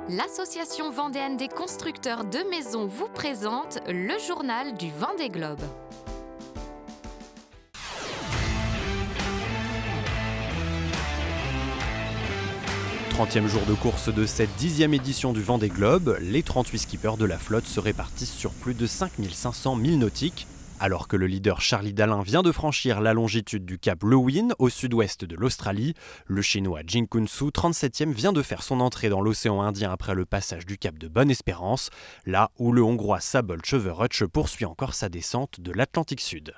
L'Association vendéenne des constructeurs de maisons vous présente le journal du Vendée Globe. Trentième jour de course de cette 10e édition du Vendée Globe, les 38 skippers de la flotte se répartissent sur plus de 5500 milles nautiques. Alors que le leader Charlie Dalin vient de franchir la longitude du cap Lowen au sud-ouest de l'Australie, le chinois Jing Kun-Su, 37e, vient de faire son entrée dans l'océan Indien après le passage du cap de Bonne-Espérance, là où le hongrois Szabolcs Söderöcs poursuit encore sa descente de l'Atlantique Sud.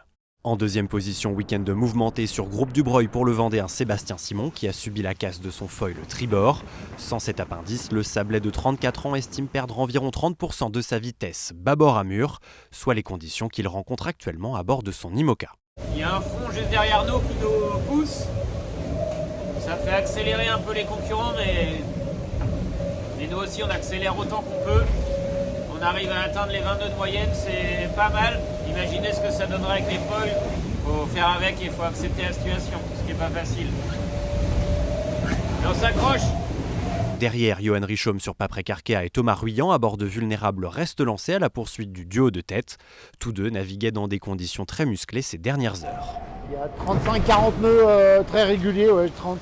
En deuxième position, week-end mouvementé sur Groupe du Breuil pour le Vendéen Sébastien Simon qui a subi la casse de son foil tribord. Sans cet appendice, le Sablais de 34 ans estime perdre environ 30% de sa vitesse bâbord à mur, soit les conditions qu'il rencontre actuellement à bord de son IMOCA. Il y a un front juste derrière nous qui nous pousse. Ça fait accélérer un peu les concurrents, mais nous aussi on accélère autant qu'on peut. On arrive à atteindre les 22 de moyenne, c'est pas mal. Imaginez ce que ça donnerait avec les foils. Il faut faire avec et il faut accepter la situation, ce qui n'est pas facile. Mais on s'accroche. Derrière, Johan Richomme sur Paprec Arkea et Thomas Ruyant à bord de Vulnérable restent lancés à la poursuite du duo de tête. Tous deux naviguaient dans des conditions très musclées ces dernières heures. Il y a 35-40 nœuds très réguliers,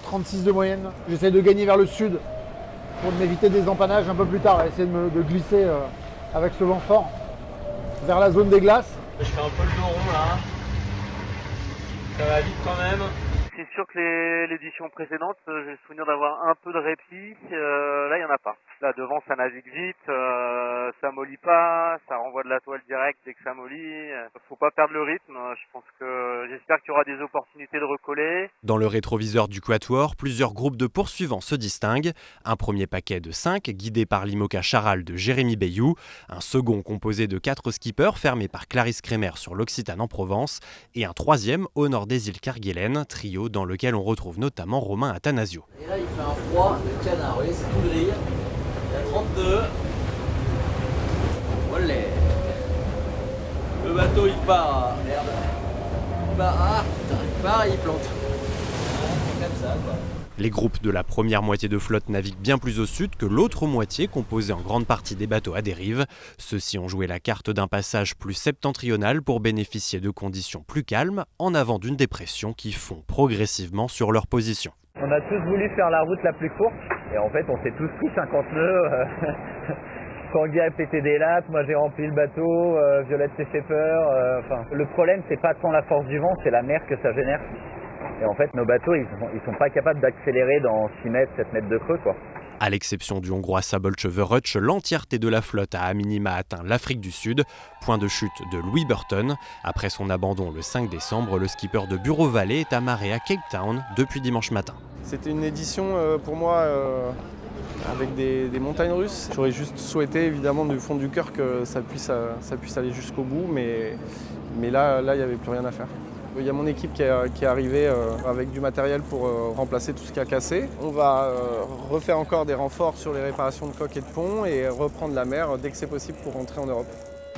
36 de moyenne. J'essaie de gagner vers le sud pour m'éviter des empannages un peu plus tard, essayer de glisser avec ce vent fort vers la zone des glaces. Je fais un peu le dos rond là. Ça va vite quand même. C'est sûr que l'édition précédente, j'ai le souvenir d'avoir un peu de répit. Là, il n'y en a pas. Là, devant, ça navigue vite, ça mollit pas, ça renvoie de la toile directe dès que ça mollit. Faut pas perdre le rythme. J'espère qu'il y aura des opportunités de recoller. Dans le rétroviseur du Quatuor, plusieurs groupes de poursuivants se distinguent. Un premier paquet de 5, guidé par l'IMOCA Charal de Jérémy Bayou. Un second composé de 4 skippers, fermé par Clarisse Crémer sur l'Occitane en Provence. Et un troisième au nord des îles Kerguelen, trio dans lequel on retrouve notamment Romain Attanasio. Et là, il fait un froid de canard, vous voyez, c'est tout gris. Il y a 32. Olé. Le bateau, il part. Merde. Il part et il plante. C'est comme ça, quoi. Les groupes de la première moitié de flotte naviguent bien plus au sud que l'autre moitié, composée en grande partie des bateaux à dérive. Ceux-ci ont joué la carte d'un passage plus septentrional pour bénéficier de conditions plus calmes, en avant d'une dépression qui fond progressivement sur leur position. On a tous voulu faire la route la plus courte, et en fait on s'est tous pris 50 nœuds. Tanguy a pété des lattes, moi j'ai rempli le bateau, Violette s'est fait peur. Le problème c'est pas tant la force du vent, c'est la mer que ça génère. Et en fait, nos bateaux, ils sont pas capables d'accélérer dans 6 mètres, 7 mètres de creux, quoi. À l'exception du hongrois Szabolcs Söderöcs, l'entièreté de la flotte a à minima atteint l'Afrique du Sud, point de chute de Louis Burton. Après son abandon le 5 décembre, le skipper de Bureau Vallée est amarré à Cape Town depuis dimanche matin. C'était une édition pour moi avec des montagnes russes. J'aurais juste souhaité évidemment du fond du cœur que ça puisse aller jusqu'au bout, mais là il n'y avait plus rien à faire. Il y a mon équipe qui est arrivée avec du matériel pour remplacer tout ce qui a cassé. On va refaire encore des renforts sur les réparations de coques et de ponts et reprendre la mer dès que c'est possible pour rentrer en Europe.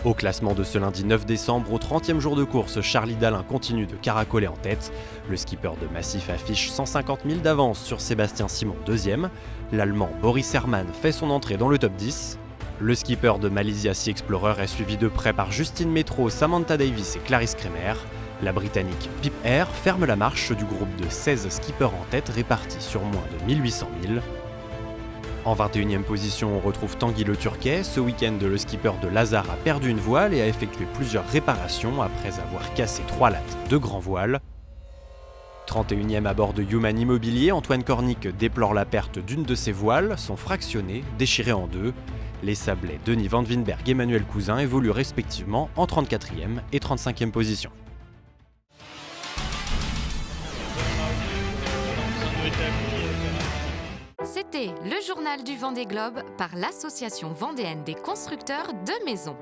Au classement de ce lundi 9 décembre, au 30e jour de course, Charlie Dalin continue de caracoler en tête. Le skipper de Massif affiche 150 000 d'avance sur Sébastien Simon 2e. L'Allemand Boris Herrmann fait son entrée dans le top 10. Le skipper de Malaysia Sea Explorer est suivi de près par Justine Métro, Samantha Davis et Clarisse Crémer. La Britannique Pip Air ferme la marche du groupe de 16 skippers en tête répartis sur moins de 1800 milles. En 21e position, on retrouve Tanguy le Turquet. Ce week-end, le skipper de Lazare a perdu une voile et a effectué plusieurs réparations après avoir cassé 3 lattes de grand voile. 31e à bord de Human Immobilier, Antoine Cornic déplore la perte d'une de ses voiles, sont fractionnées, déchirées en deux. Les Sablais Denis Van Winberg et Emmanuel Cousin évoluent respectivement en 34e et 35e position. C'était le journal du Vendée Globe par l'Association vendéenne des constructeurs de maisons.